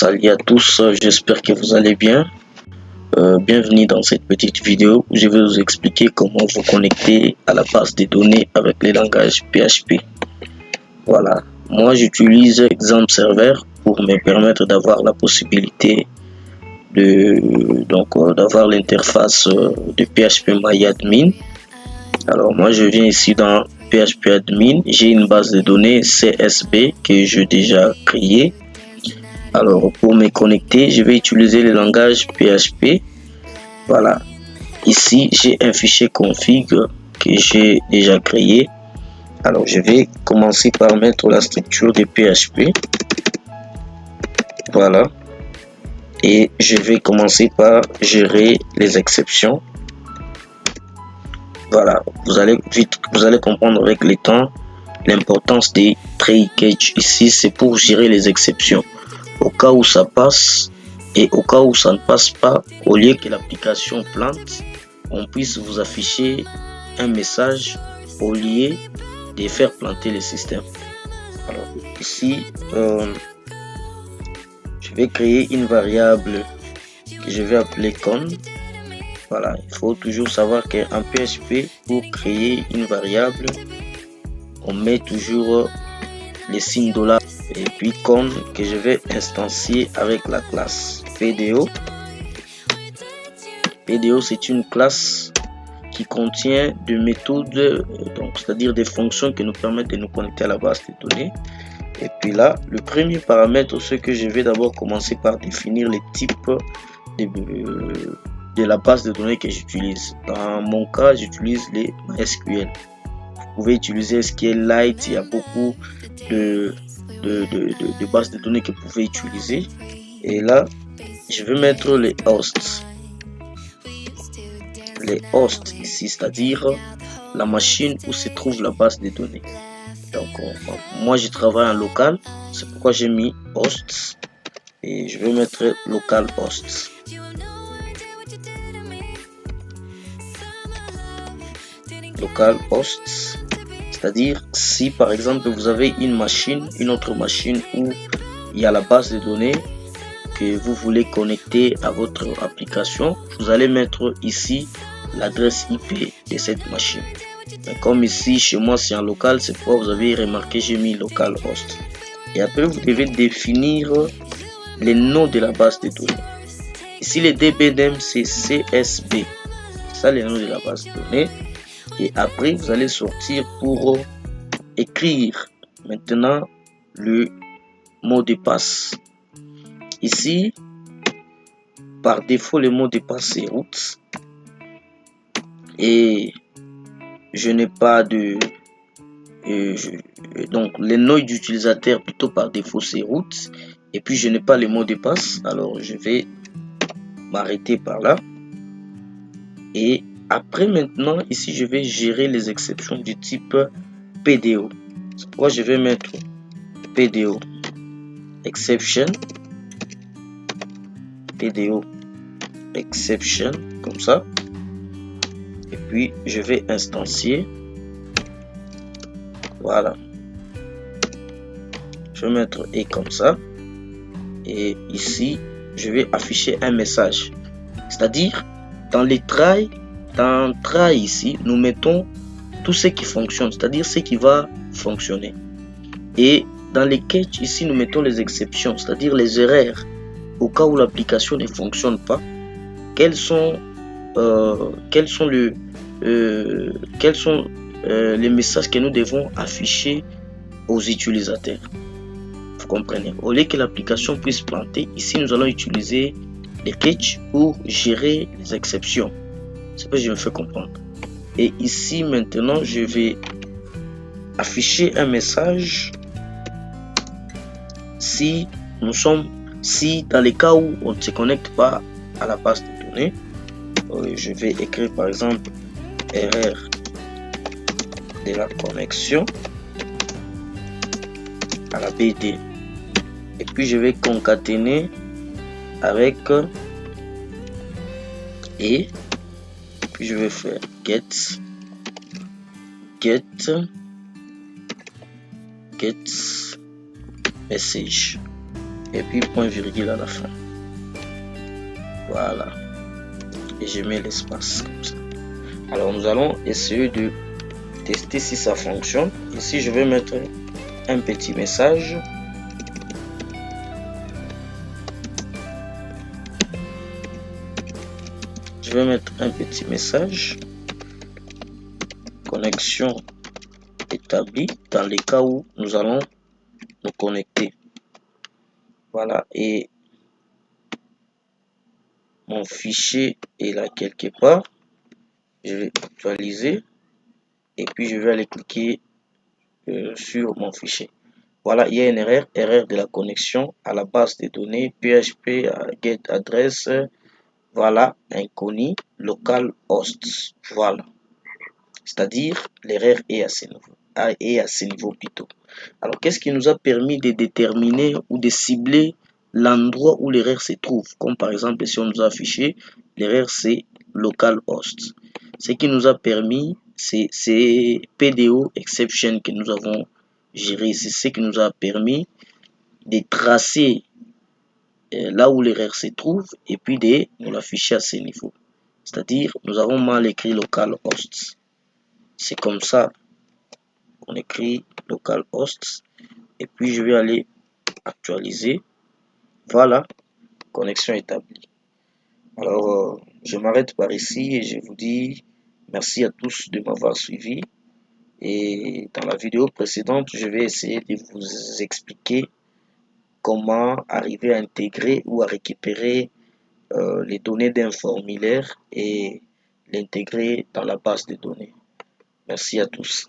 Salut à tous, j'espère que vous allez bien. Bienvenue dans cette petite vidéo où je vais vous expliquer comment vous connecter à la base de données avec les langages PHP. Voilà, moi j'utilise Example Server pour me permettre d'avoir la possibilité d'avoir l'interface de PHPMyAdmin. Alors moi je viens ici dans PHPAdmin, j'ai une base de données CSV que j'ai déjà créée. Alors pour me connecter, je vais utiliser le langage PHP. Voilà, ici j'ai un fichier config que j'ai déjà créé. Alors je vais commencer par mettre la structure de PHP. Voilà, et je vais commencer par gérer les exceptions. Voilà, vous allez comprendre avec le temps l'importance des try catch ici, c'est pour gérer les exceptions. Au cas où ça passe et au cas où ça ne passe pas, au lieu que l'application plante, on puisse vous afficher un message au lieu de faire planter le système. Alors ici, je vais créer une variable que je vais appeler con. Voilà, il faut toujours savoir qu'en PHP, pour créer une variable, on met toujours les signes $, et puis con que je vais instancier avec la classe PDO. PDO, c'est une classe qui contient des méthodes, c'est-à-dire des fonctions qui nous permettent de nous connecter à la base de données. Et puis là, le premier paramètre, ce que je vais d'abord commencer par définir les types de la base de données que j'utilise. Dans mon cas, j'utilise les MySQL. Vous pouvez utiliser SQLite, il y a beaucoup de bases de données que vous pouvez utiliser. Et là, je vais mettre les hosts. Les hosts ici, c'est-à-dire la machine où se trouve la base de données. Donc, moi, je travaille en local, c'est pourquoi j'ai mis hosts. Et je vais mettre local hosts. Local hosts, c'est-à-dire si par exemple vous avez une autre machine où il y a la base de données que vous voulez connecter à votre application, vous allez mettre ici l'adresse IP de cette machine. Mais comme ici chez moi c'est en local, c'est pourquoi vous avez remarqué j'ai mis local host. Et après vous devez définir les noms de la base de données. Ici les DBNAME c'est CSV, c'est ça les noms de la base de données. Et après vous allez sortir pour écrire maintenant le mot de passe. Ici par défaut le mot de passe c'est root et je n'ai pas de donc les noms d'utilisateur plutôt par défaut c'est root et puis je n'ai pas le mot de passe. Alors je vais m'arrêter par là et après maintenant ici je vais gérer les exceptions du type PDO. C'est pourquoi je vais mettre PDO exception, PDO exception comme ça, et puis je vais instancier. Voilà, je vais mettre et comme ça, et ici je vais afficher un message, c'est-à-dire dans les try, dans try ici nous mettons tout ce qui fonctionne, c'est-à-dire ce qui va fonctionner, et dans les catch ici nous mettons les exceptions, c'est-à-dire les erreurs au cas où l'application ne fonctionne pas. Quels sont les messages que nous devons afficher aux utilisateurs. Vous comprenez? Au lieu que l'application puisse planter, ici nous allons utiliser les catch pour gérer les exceptions. C'est ce que je me fais comprendre. Et ici maintenant je vais afficher un message si dans les cas où on ne se connecte pas à la base de données. Je vais écrire par exemple erreur de la connexion à la BD et puis je vais concaténer avec et puis je vais faire get message. et puis point virgule à la fin. Voilà. Et je mets l'espace comme ça. Alors nous allons essayer de tester si ça fonctionne. Ici je vais mettre un petit message. Je vais mettre un petit message. Connexion établie dans les cas où nous allons nous connecter. Voilà, et mon fichier est là quelque part. Je vais actualiser et puis je vais aller cliquer sur mon fichier. Voilà, il y a une erreur de la connexion à la base de données PHP get adresse. Voilà, inconnu localhost. Voilà, c'est-à-dire l'erreur est à ce niveau plutôt. Alors, qu'est-ce qui nous a permis de déterminer ou de cibler l'endroit où l'erreur se trouve? Comme par exemple, si on nous a affiché, l'erreur c'est localhost. Ce qui nous a permis, c'est PDO exception que nous avons géré. C'est ce qui nous a permis de tracer là où l'erreur se trouve et puis de nous l'afficher à ce niveau. C'est-à-dire, nous avons mal écrit localhost. C'est comme ça qu'on écrit localhost. Et puis, je vais aller actualiser. Voilà, connexion établie. Alors, je m'arrête par ici et je vous dis merci à tous de m'avoir suivi. Et dans la vidéo précédente, je vais essayer de vous expliquer comment arriver à intégrer ou à récupérer les données d'un formulaire et l'intégrer dans la base de données. Merci à tous.